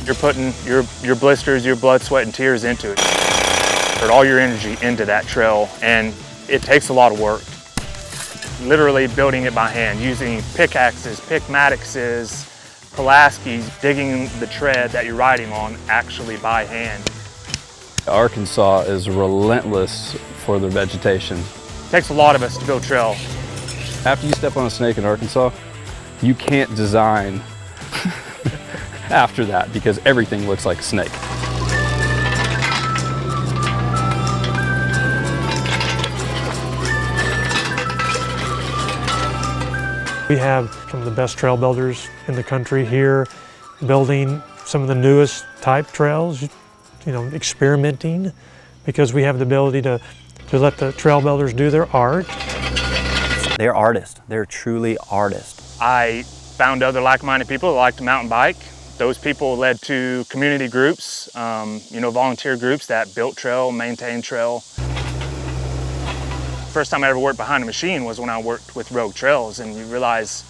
You're putting your blisters, your blood, sweat, and tears into it. Put all your energy into that trail, and it takes a lot of work. Literally building it by hand, using pickaxes, pickmaticses, Pulaskis, digging the tread that you're riding on actually by hand. Arkansas is relentless for their vegetation. It takes a lot of us to build trail. After you step on a snake in Arkansas, you can't design after that because everything looks like a snake. We have some of the best trail builders in the country here, building some of the newest type trails, experimenting, because we have the ability to let the trail builders do their art. They're artists. They're truly artists. I found other like-minded people that like to mountain bike. Those people led to community groups, volunteer groups that built trail, maintained trail. First time I ever worked behind a machine was when I worked with Rogue Trails, and you realize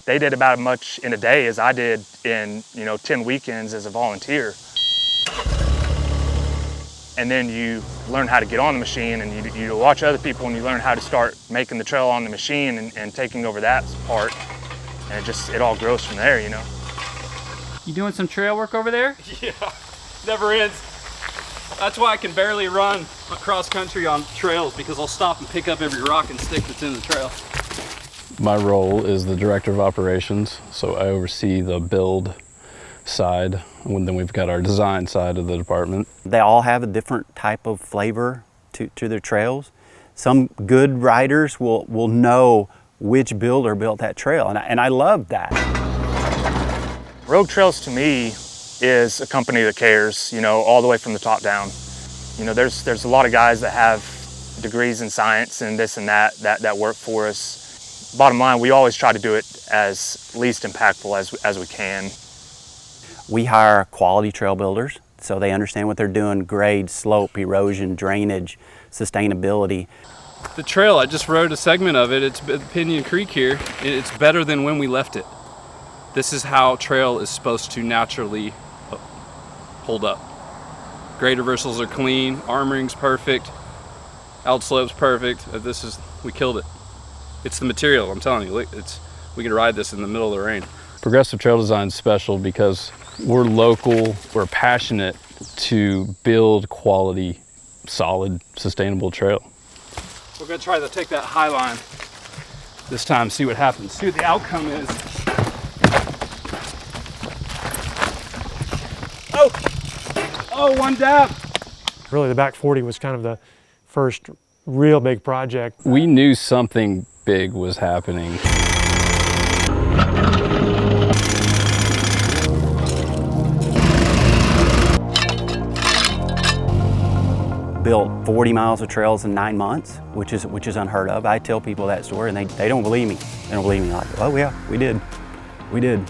they did about as much in a day as I did in 10 weekends as a volunteer. And then you learn how to get on the machine, and you watch other people, and you learn how to start making the trail on the machine and taking over that part, and it all grows from there, You doing some trail work over there? Yeah, never ends. That's why I can barely run across country on trails, because I'll stop and pick up every rock and stick that's in the trail. My role is the director of operations, so I oversee the build side, and then we've got our design side of the department. They all have a different type of flavor to their trails. Some good riders will know which builder built that trail, and I love that. Rogue Trails to me is a company that cares, all the way from the top down. There's a lot of guys that have degrees in science and this and that work for us. Bottom line, we always try to do it as least impactful as we can. We hire quality trail builders, so they understand what they're doing: grade, slope, erosion, drainage, sustainability. The trail, I just rode a segment of it. It's Pinion Creek here. It's better than when we left it. This is how trail is supposed to naturally hold up. Grade reversals are clean, armoring's perfect, outslope's perfect. We killed it. It's the material, I'm telling you. We can ride this in the middle of the rain. Progressive trail design is special because we're local, we're passionate to build quality, solid, sustainable trail. We're gonna try to take that high line this time, see what happens, see what the outcome is. Oh, one dab. Really, the back 40 was kind of the first real big project. We knew something big was happening. Built 40 miles of trails in 9 months, which is unheard of. I tell people that story, and they don't believe me. They don't believe me. Like, oh yeah, we did.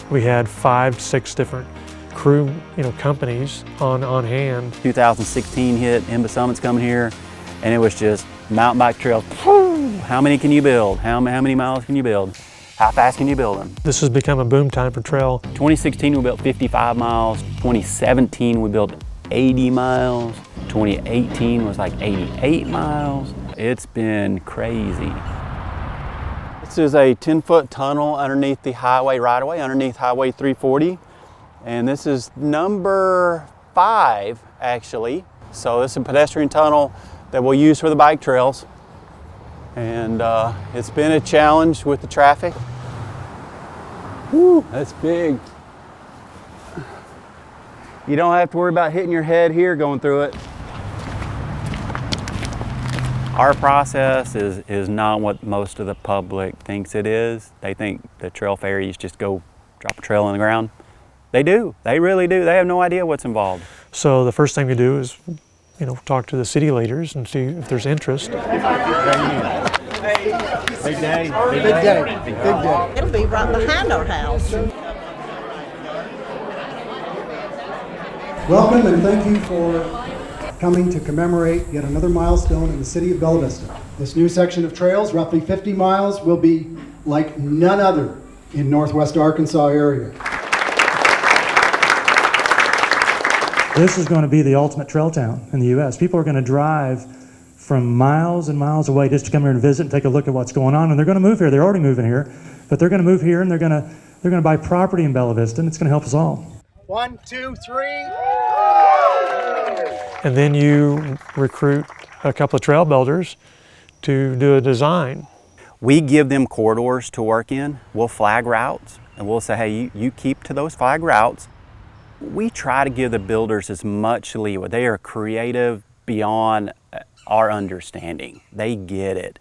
We had 5, 6 different crew, companies on hand. 2016 hit, Imba Summit's coming here, and it was just mountain bike trails. How many can you build? How many miles can you build? How fast can you build them? This has become a boom time for trail. 2016 we built 55 miles. 2017 we built 80 miles. 2018 was like 88 miles. It's been crazy. This is a 10-foot tunnel underneath the highway right-of-way, underneath Highway 340. And this is number 5, actually. So this is a pedestrian tunnel that we'll use for the bike trails. And it's been a challenge with the traffic. Woo, that's big. You don't have to worry about hitting your head here going through it. Our process is not what most of the public thinks it is. They think the trail ferries just go drop a trail on the ground. They do, they really do. They have no idea what's involved. So the first thing we do is, talk to the city leaders and see if there's interest. Big day. It'll be right behind our house. Welcome and thank you for coming to commemorate yet another milestone in the city of Bella Vista. This new section of trails, roughly 50 miles, will be like none other in Northwest Arkansas area. This is going to be the ultimate trail town in the U.S. People are going to drive from miles and miles away just to come here and visit and take a look at what's going on. And they're going to move here. They're already moving here, but they're going to move here and they're going to buy property in Bella Vista, and it's going to help us all. 1, 2, 3. And then you recruit a couple of trail builders to do a design. We give them corridors to work in. We'll flag routes and we'll say, hey, you keep to those flag routes. We try to give the builders as much leeway. They are creative beyond our understanding. They get it.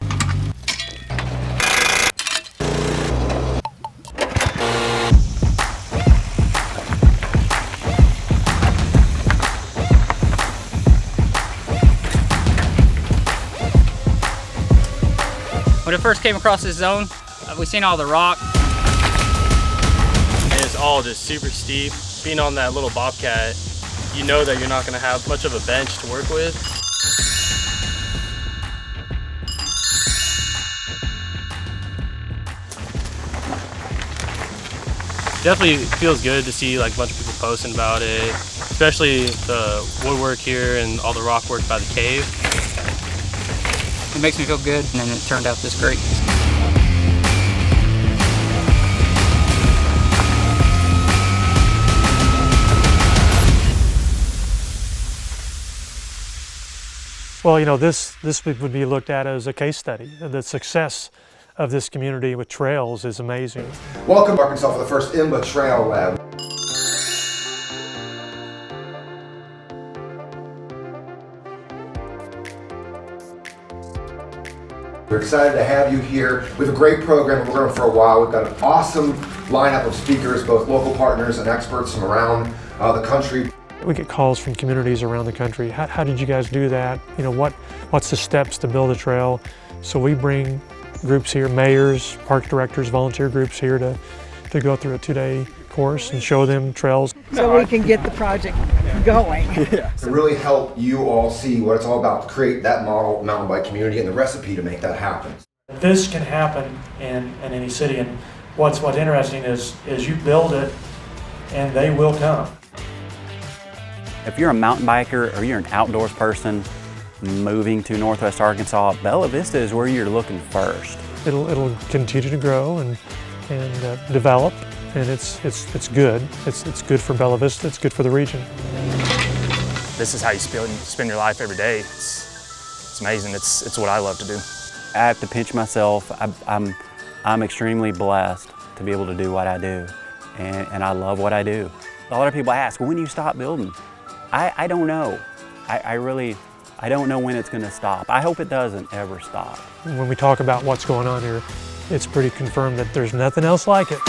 When it first came across this zone, we seen all the rock. And it's all just super steep. Being on that little bobcat, you know that you're not going to have much of a bench to work with. Definitely feels good to see like a bunch of people posting about it, especially the woodwork here and all the rock work by the cave. It makes me feel good, and then it turned out this great. Well, you know, this would be looked at as a case study. The success of this community with trails is amazing. Welcome to Arkansas for the first IMBA Trail Lab. We're excited to have you here. We have a great program we're running for a while. We've got an awesome lineup of speakers, both local partners and experts from around the country. We get calls from communities around the country. How did you guys do that? You know, what's the steps to build a trail? So we bring groups here, mayors, park directors, volunteer groups here to go through a 2-day course and show them trails. So we can get the project going. To really help you all see what it's all about, to create that model mountain bike community and the recipe to make that happen. This can happen in any city, and what's interesting is you build it and they will come. If you're a mountain biker or you're an outdoors person moving to Northwest Arkansas, Bella Vista is where you're looking first. It'll continue to grow and develop, and it's good. It's good for Bella Vista. It's good for the region. This is how you spend your life every day. It's amazing. It's what I love to do. I have to pinch myself. I'm extremely blessed to be able to do what I do, and I love what I do. A lot of people ask, well, when do you stop building? I don't know. I don't know when it's going to stop. I hope it doesn't ever stop. When we talk about what's going on here, it's pretty confirmed that there's nothing else like it.